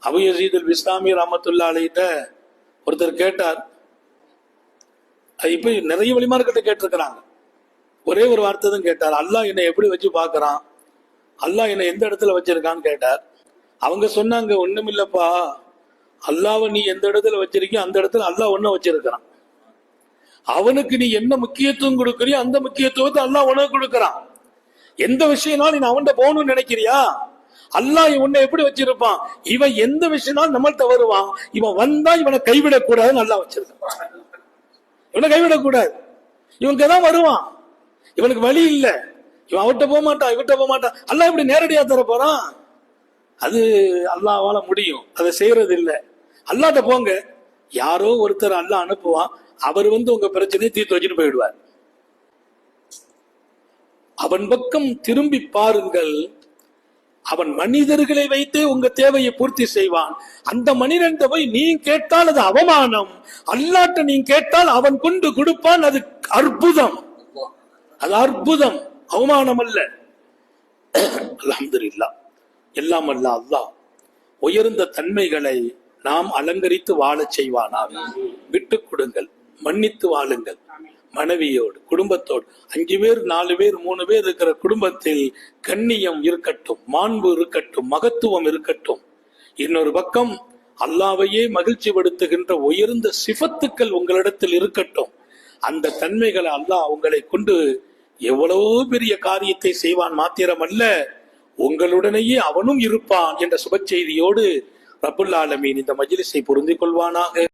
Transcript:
Abu Yazid அல் பிஸ்தாமி ரஹ்மத்துல்லாஹி அலைஹிட்ட ஒருத்தர் கேட்டார். இப்ப நிறைய வலிமார்கிட்ட கேட்டிருக்கிறாங்க. ஒரே ஒரு வார்த்தை தான் கேட்டார். அல்லாஹ் என்னை எப்படி வச்சு பார்க்கறான், அல்லாஹ் என்னை எந்த இடத்துல வச்சிருக்கான்னு கேட்டார். அவங்க சொன்னாங்க, ஒண்ணுமில்லப்பா, அல்லாஹ்வை நீ எந்த இடத்துல வச்சிருக்கியோ அந்த இடத்துல அல்லாஹ் ஒன்ன வச்சிருக்கிறான். அவனுக்கு நீ என்ன முக்கியத்துவம் கொடுக்கறியோ அந்த முக்கியத்துவத்தை அல்லாஹ் உனக்கு கொடுக்கறான். எந்த விஷயம்னாலும் நீ அவன்கிட்ட போகணும்னு நினைக்கிறியா, அல்லாஹ் உன்னை எப்படி வச்சிருப்பான், இவன் எந்த விஷயம்னாலும் நம்மள்கிட்ட வருவான், இவன் வந்தா இவனை கைவிடக்கூடாதுன்னு நல்லா வச்சிருக்கான். இவனை கைவிடக்கூடாது, இவனுக்கு தான் வருவான், இவனுக்கு வழி இல்ல, இவன் அவட்ட போக மாட்டான் இவட்ட போக மாட்டான். அல்லாஹ் இப்படி நேரடியா தர போறான், அது அல்லாஹ்வால முடியும், அதை செய்யறது இல்லை. அல்லாஹ்ட்ட போங்க, யாரோ ஒருத்தர் அல்லாஹ் அனுப்புவான், அவர் உங்க பிரச்சனையை தீர்த்து வச்சுட்டு போயிடுவார். அவன் பக்கம் திரும்பி பாருங்கள், அவன் மனிதர்களை வைத்தே உங்க தேவையை பூர்த்தி செய்வான். அந்த மனிதன் போய் நீ கேட்டால் அது அவமானம், அல்லாஹ்ட்ட நீ கேட்டால் அவன் கொண்டு கொடுப்பான், அது அற்புதம். அது அற்புதம், அவமானம் அல்ல. அல்ஹம்துலில்லாஹ், எல்லாம் அல்ல அல்லாஹ் உயர்ந்த தன்மைகளை நாம் அலங்கரித்து வாழச் செய்வானாக. விட்டுக் கொடுங்கள், மன்னித்து வாழுங்கள். மனைவியோடு, குடும்பத்தோடு, 5 பேர் 4 பேர் 3 பேர் இருக்கிற குடும்பத்தில் கண்ணியம் இருக்கட்டும், மாண்பு இருக்கட்டும், மகத்துவம் இருக்கட்டும். இன்னொரு பக்கம் அல்லாஹ்வையே மகிழ்ச்சி படுத்துகின்ற உயர்ந்த சிஃபத்துக்கள் உங்களிடத்தில் இருக்கட்டும். அந்த தன்மைகளை அல்லாஹ் உங்களை கொண்டு எவ்வளவோ பெரிய காரியத்தை செய்வான். மாத்திரமல்ல, உங்களுடனேயே அவனும் இருப்பான் என்ற சுப செய்தியோடு ரப்புல் ஆலமீன் இந்த மஜ்லிஸை பொருந்திக் கொள்வானாக.